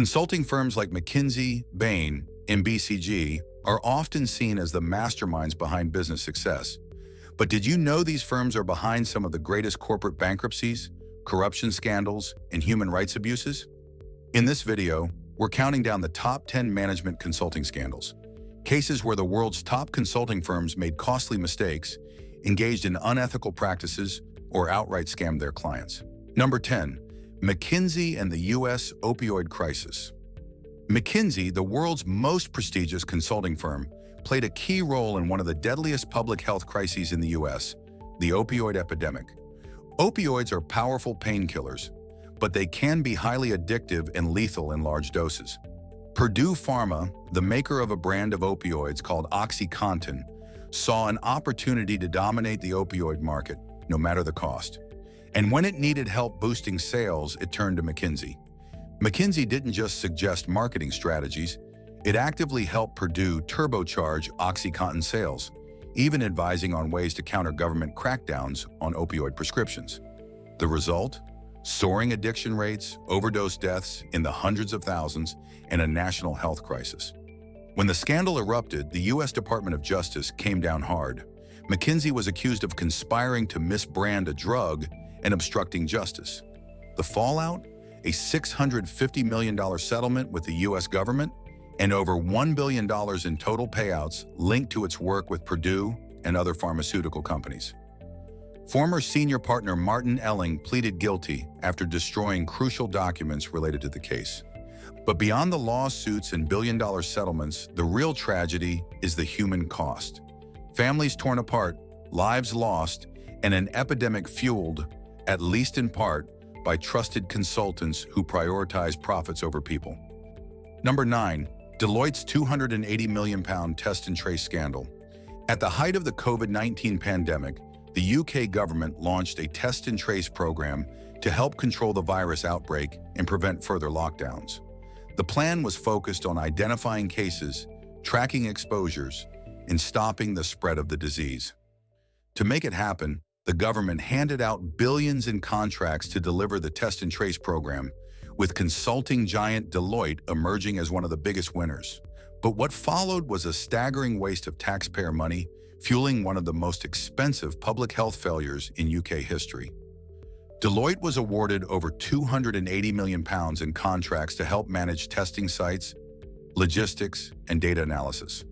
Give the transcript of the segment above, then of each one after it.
Consulting firms like McKinsey, Bain, and BCG are often seen as the masterminds behind business success. But did you know these firms are behind some of the greatest corporate bankruptcies, corruption scandals, and human rights abuses? In this video, we're counting down the top 10 management consulting scandals, cases where the world's top consulting firms made costly mistakes, engaged in unethical practices, or outright scammed their clients. Number 10. McKinsey and the U.S. opioid crisis. McKinsey, the world's most prestigious consulting firm, played a key role in one of the deadliest public health crises in the U.S., the opioid epidemic. Opioids are powerful painkillers, but they can be highly addictive and lethal in large doses. Purdue Pharma, the maker of a brand of opioids called OxyContin, saw an opportunity to dominate the opioid market, no matter the cost. And when it needed help boosting sales, it turned to McKinsey. McKinsey didn't just suggest marketing strategies, it actively helped Purdue turbocharge OxyContin sales, even advising on ways to counter government crackdowns on opioid prescriptions. The result? Soaring addiction rates, overdose deaths in the hundreds of thousands, and a national health crisis. When the scandal erupted, the U.S. Department of Justice came down hard. McKinsey was accused of conspiring to misbrand a drug and obstructing justice. The fallout? A $650 million settlement with the U.S. government and over $1 billion in total payouts linked to its work with Purdue and other pharmaceutical companies. Former senior partner Martin Elling pleaded guilty after destroying crucial documents related to the case. But beyond the lawsuits and billion-dollar settlements, the real tragedy is the human cost. Families torn apart, lives lost, and an epidemic fueled, at least in part, by trusted consultants who prioritize profits over people. Number 9. Deloitte's £280 million test and trace scandal. At the height of the COVID-19 pandemic, the UK government launched a test and trace program to help control the virus outbreak and prevent further lockdowns. The plan was focused on identifying cases, tracking exposures, and stopping the spread of the disease. To make it happen, the government handed out billions in contracts to deliver the test and trace program, with consulting giant Deloitte emerging as one of the biggest winners. But what followed was a staggering waste of taxpayer money, fueling one of the most expensive public health failures in UK history. Deloitte was awarded over £280 million in contracts to help manage testing sites, logistics, and data analysis.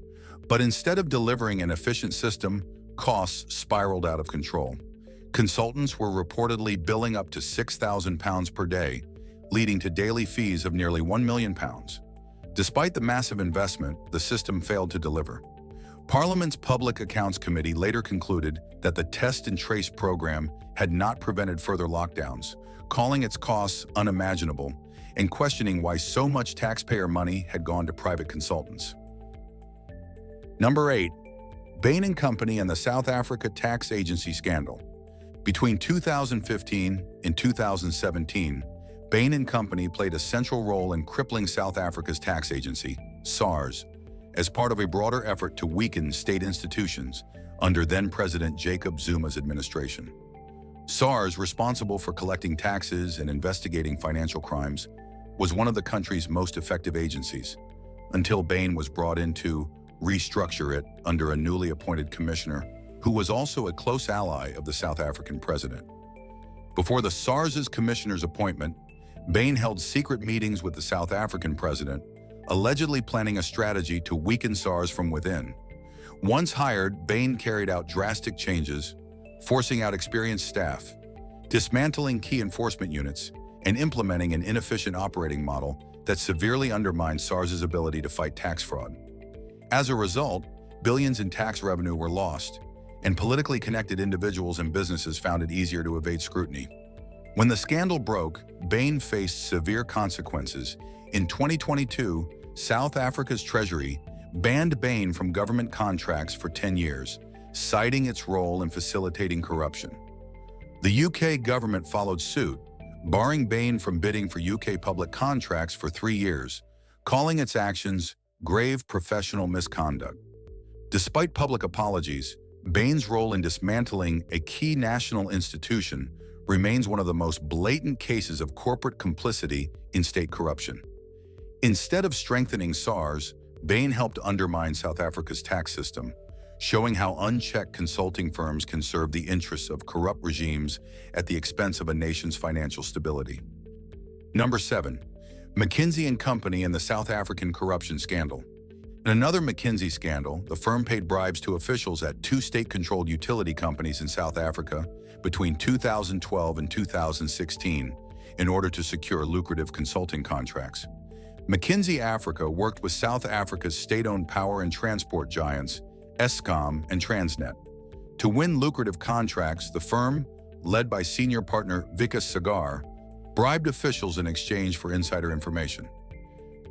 But instead of delivering an efficient system, costs spiraled out of control. Consultants were reportedly billing up to £6,000 per day, leading to daily fees of nearly £1 million. Despite the massive investment, the system failed to deliver. Parliament's Public Accounts Committee later concluded that the test and trace program had not prevented further lockdowns, calling its costs unimaginable and questioning why so much taxpayer money had gone to private consultants. Number 8. Bain & Company and the South Africa Tax Agency scandal. Between 2015 and 2017, Bain & Company played a central role in crippling South Africa's tax agency, SARS, as part of a broader effort to weaken state institutions under then-President Jacob Zuma's administration. SARS, responsible for collecting taxes and investigating financial crimes, was one of the country's most effective agencies, until Bain was brought in to restructure it under a newly appointed commissioner who was also a close ally of the South African president. Before the SARS's commissioner's appointment, Bain held secret meetings with the South African president, allegedly planning a strategy to weaken SARS from within. Once hired, Bain carried out drastic changes, forcing out experienced staff, dismantling key enforcement units, and implementing an inefficient operating model that severely undermined SARS's ability to fight tax fraud. As a result, billions in tax revenue were lost, and politically connected individuals and businesses found it easier to evade scrutiny. When the scandal broke, Bain faced severe consequences. In 2022, South Africa's Treasury banned Bain from government contracts for 10 years, citing its role in facilitating corruption. The UK government followed suit, barring Bain from bidding for UK public contracts for 3 years, calling its actions grave professional misconduct. Despite public apologies, Bain's role in dismantling a key national institution remains one of the most blatant cases of corporate complicity in state corruption. Instead of strengthening SARS, Bain helped undermine South Africa's tax system, showing how unchecked consulting firms can serve the interests of corrupt regimes at the expense of a nation's financial stability. Number 7. McKinsey & Company and the South African corruption scandal. In another McKinsey scandal, the firm paid bribes to officials at 2 state-controlled utility companies in South Africa between 2012 and 2016 in order to secure lucrative consulting contracts. McKinsey Africa worked with South Africa's state-owned power and transport giants, Eskom and Transnet. To win lucrative contracts, the firm, led by senior partner Vikas Sagar, bribed officials in exchange for insider information.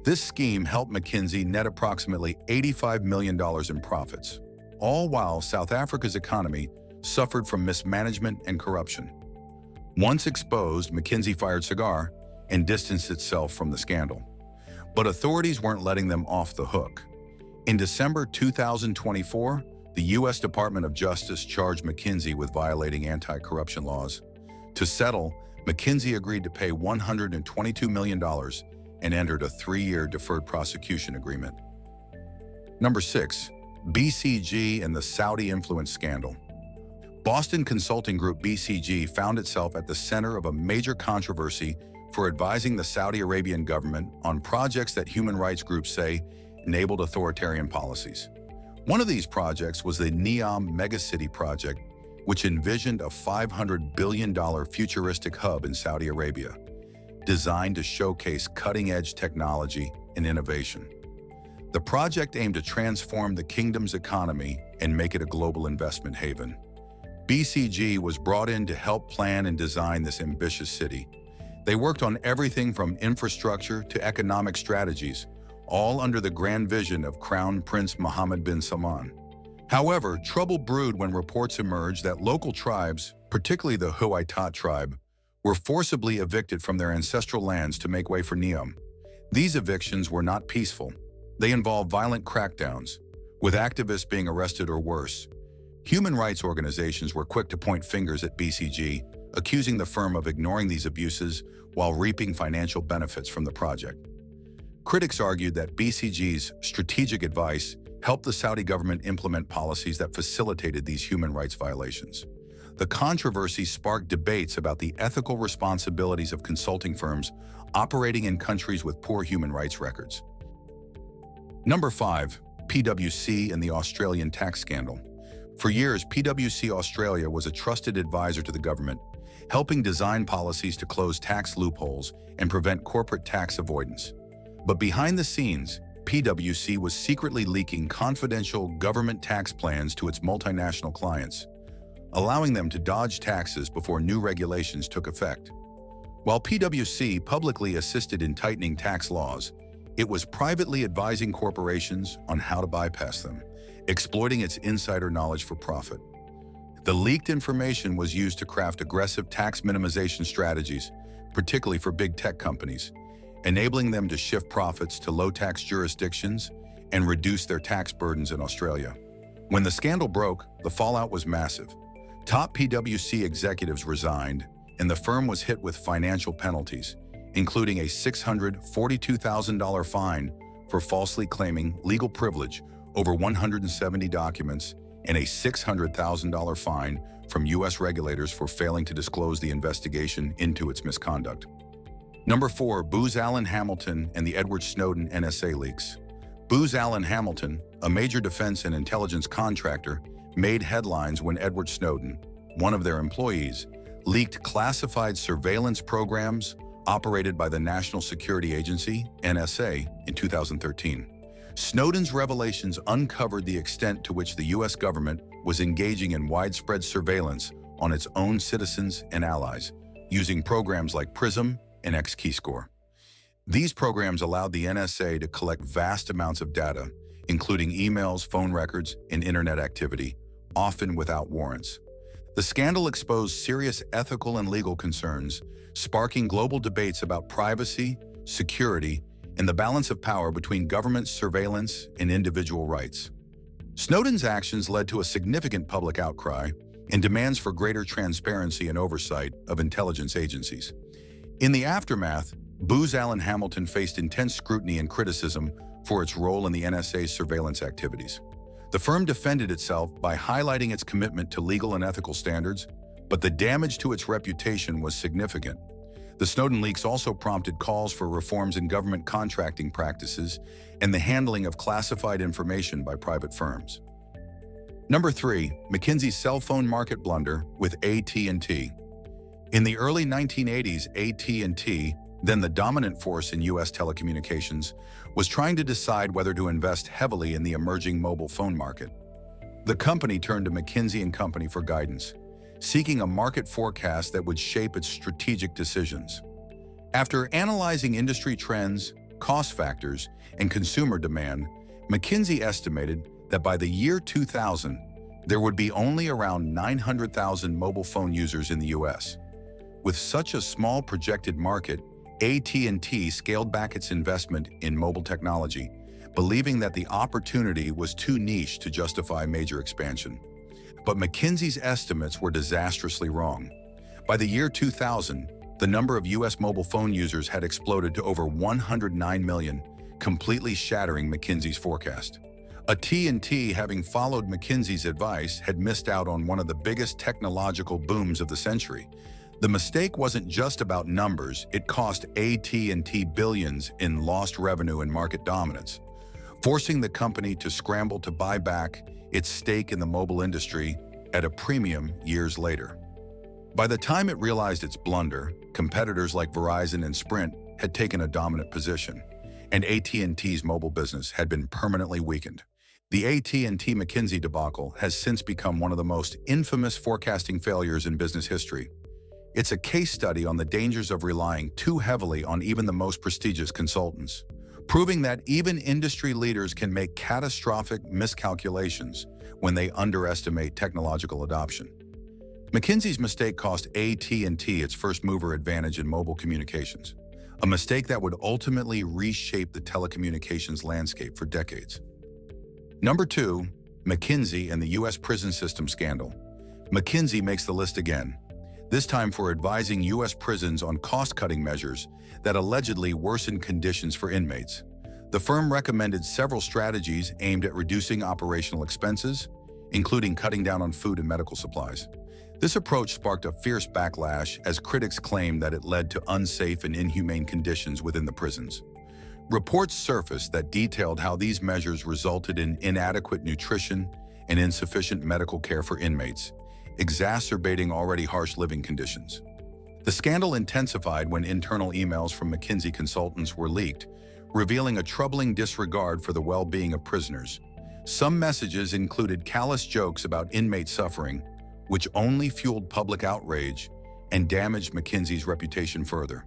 This scheme helped McKinsey net approximately $85 million in profits, all while South Africa's economy suffered from mismanagement and corruption. Once exposed, McKinsey fired Sagar and distanced itself from the scandal. But authorities weren't letting them off the hook. In December 2024, the U.S. Department of Justice charged McKinsey with violating anti-corruption laws. To settle, McKinsey agreed to pay $122 million and entered a 3-year deferred prosecution agreement. Number 6. BCG and the Saudi influence scandal. Boston consulting group BCG found itself at the center of a major controversy for advising the Saudi Arabian government on projects that human rights groups say enabled authoritarian policies. One of these projects was the NEOM megacity project, which envisioned a $500 billion futuristic hub in Saudi Arabia, designed to showcase cutting-edge technology and innovation. The project aimed to transform the kingdom's economy and make it a global investment haven. BCG was brought in to help plan and design this ambitious city. They worked on everything from infrastructure to economic strategies, all under the grand vision of Crown Prince Mohammed bin Salman. However, trouble brewed when reports emerged that local tribes, particularly the Huaytat tribe, were forcibly evicted from their ancestral lands to make way for NEOM. These evictions were not peaceful. They involved violent crackdowns, with activists being arrested or worse. Human rights organizations were quick to point fingers at BCG, accusing the firm of ignoring these abuses while reaping financial benefits from the project. Critics argued that BCG's strategic advice helped the Saudi government implement policies that facilitated these human rights violations. The controversy sparked debates about the ethical responsibilities of consulting firms operating in countries with poor human rights records. Number 5. PwC and the Australian tax scandal. For years, PwC Australia was a trusted advisor to the government, helping design policies to close tax loopholes and prevent corporate tax avoidance. But behind the scenes, PwC was secretly leaking confidential government tax plans to its multinational clients, allowing them to dodge taxes before new regulations took effect. While PwC publicly assisted in tightening tax laws, it was privately advising corporations on how to bypass them, exploiting its insider knowledge for profit. The leaked information was used to craft aggressive tax minimization strategies, particularly for big tech companies, enabling them to shift profits to low-tax jurisdictions and reduce their tax burdens in Australia. When the scandal broke, the fallout was massive. Top PwC executives resigned, and the firm was hit with financial penalties, including a $642,000 fine for falsely claiming legal privilege over 170 documents and a $600,000 fine from U.S. regulators for failing to disclose the investigation into its misconduct. Number 4. Booz Allen Hamilton and the Edward Snowden NSA leaks. Booz Allen Hamilton, a major defense and intelligence contractor, made headlines when Edward Snowden, one of their employees, leaked classified surveillance programs operated by the National Security Agency, NSA, in 2013. Snowden's revelations uncovered the extent to which the U.S. government was engaging in widespread surveillance on its own citizens and allies, using programs like PRISM and Xkeyscore. These programs allowed the NSA to collect vast amounts of data, including emails, phone records, and internet activity, often without warrants. The scandal exposed serious ethical and legal concerns, sparking global debates about privacy, security, and the balance of power between government surveillance and individual rights. Snowden's actions led to a significant public outcry and demands for greater transparency and oversight of intelligence agencies. In the aftermath, Booz Allen Hamilton faced intense scrutiny and criticism for its role in the NSA's surveillance activities. The firm defended itself by highlighting its commitment to legal and ethical standards, but the damage to its reputation was significant. The Snowden leaks also prompted calls for reforms in government contracting practices and the handling of classified information by private firms. Number 3, McKinsey's cell phone market blunder with AT&T. In the early 1980s, AT&T, then the dominant force in U.S. telecommunications, was trying to decide whether to invest heavily in the emerging mobile phone market. The company turned to McKinsey & Company for guidance, seeking a market forecast that would shape its strategic decisions. After analyzing industry trends, cost factors, and consumer demand, McKinsey estimated that by the year 2000, there would be only around 900,000 mobile phone users in the U.S. With such a small projected market, AT&T scaled back its investment in mobile technology, believing that the opportunity was too niche to justify major expansion. But McKinsey's estimates were disastrously wrong. By the year 2000, the number of U.S. mobile phone users had exploded to over 109 million, completely shattering McKinsey's forecast. AT&T, having followed McKinsey's advice, had missed out on one of the biggest technological booms of the century. The mistake wasn't just about numbers, it cost AT&T billions in lost revenue and market dominance, forcing the company to scramble to buy back its stake in the mobile industry at a premium years later. By the time it realized its blunder, competitors like Verizon and Sprint had taken a dominant position, and AT&T's mobile business had been permanently weakened. The AT&T McKinsey debacle has since become one of the most infamous forecasting failures in business history. It's a case study on the dangers of relying too heavily on even the most prestigious consultants, proving that even industry leaders can make catastrophic miscalculations when they underestimate technological adoption. McKinsey's mistake cost AT&T its first-mover advantage in mobile communications, a mistake that would ultimately reshape the telecommunications landscape for decades. Number 2, McKinsey and the U.S. prison system scandal. McKinsey makes the list again, this time for advising U.S. prisons on cost-cutting measures that allegedly worsened conditions for inmates. The firm recommended several strategies aimed at reducing operational expenses, including cutting down on food and medical supplies. This approach sparked a fierce backlash as critics claimed that it led to unsafe and inhumane conditions within the prisons. Reports surfaced that detailed how these measures resulted in inadequate nutrition and insufficient medical care for inmates, exacerbating already harsh living conditions. The scandal intensified when internal emails from McKinsey consultants were leaked, revealing a troubling disregard for the well-being of prisoners. Some messages included callous jokes about inmate suffering, which only fueled public outrage and damaged McKinsey's reputation further.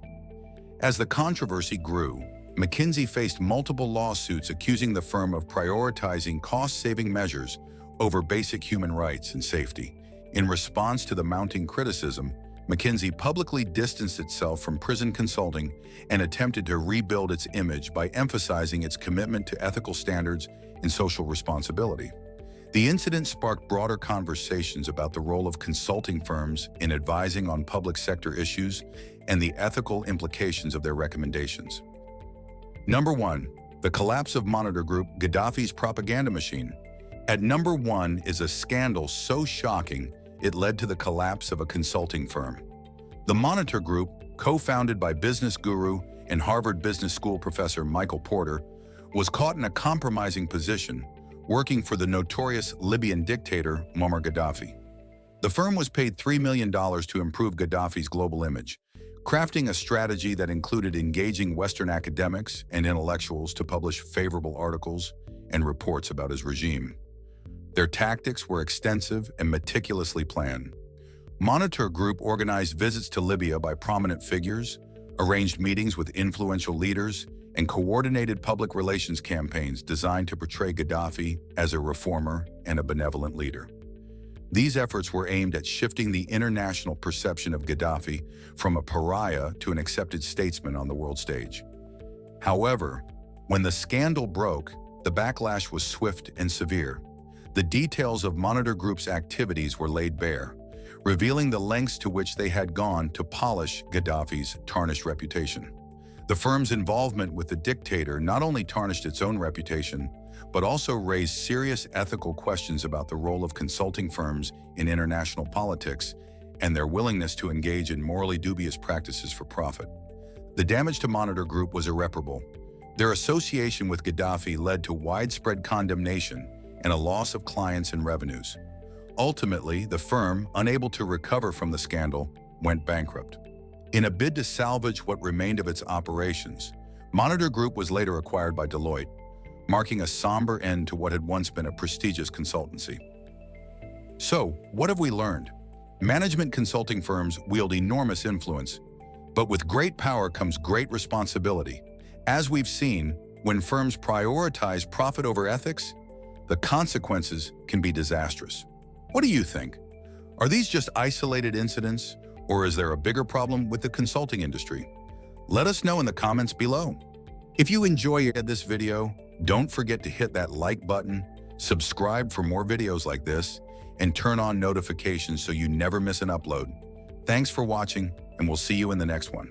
As the controversy grew, McKinsey faced multiple lawsuits accusing the firm of prioritizing cost-saving measures over basic human rights and safety. In response to the mounting criticism, McKinsey publicly distanced itself from prison consulting and attempted to rebuild its image by emphasizing its commitment to ethical standards and social responsibility. The incident sparked broader conversations about the role of consulting firms in advising on public sector issues and the ethical implications of their recommendations. Number 1, the collapse of Monitor Group, Gaddafi's propaganda machine. At number 1 is a scandal so shocking it led to the collapse of a consulting firm. The Monitor Group, co-founded by business guru and Harvard Business School professor Michael Porter, was caught in a compromising position, working for the notorious Libyan dictator Muammar Gaddafi. The firm was paid $3 million to improve Gaddafi's global image, crafting a strategy that included engaging Western academics and intellectuals to publish favorable articles and reports about his regime. Their tactics were extensive and meticulously planned. Monitor Group organized visits to Libya by prominent figures, arranged meetings with influential leaders, and coordinated public relations campaigns designed to portray Gaddafi as a reformer and a benevolent leader. These efforts were aimed at shifting the international perception of Gaddafi from a pariah to an accepted statesman on the world stage. However, when the scandal broke, the backlash was swift and severe. The details of Monitor Group's activities were laid bare, revealing the lengths to which they had gone to polish Gaddafi's tarnished reputation. The firm's involvement with the dictator not only tarnished its own reputation, but also raised serious ethical questions about the role of consulting firms in international politics and their willingness to engage in morally dubious practices for profit. The damage to Monitor Group was irreparable. Their association with Gaddafi led to widespread condemnation and a loss of clients and revenues. Ultimately, the firm, unable to recover from the scandal, went bankrupt. In a bid to salvage what remained of its operations, Monitor Group was later acquired by Deloitte, marking a somber end to what had once been a prestigious consultancy. So, what have we learned? Management consulting firms wield enormous influence, but with great power comes great responsibility. As we've seen, when firms prioritize profit over ethics, the consequences can be disastrous. What do you think? Are these just isolated incidents, or is there a bigger problem with the consulting industry? Let us know in the comments below. If you enjoyed this video, don't forget to hit that like button, subscribe for more videos like this, and turn on notifications so you never miss an upload. Thanks for watching, and we'll see you in the next one.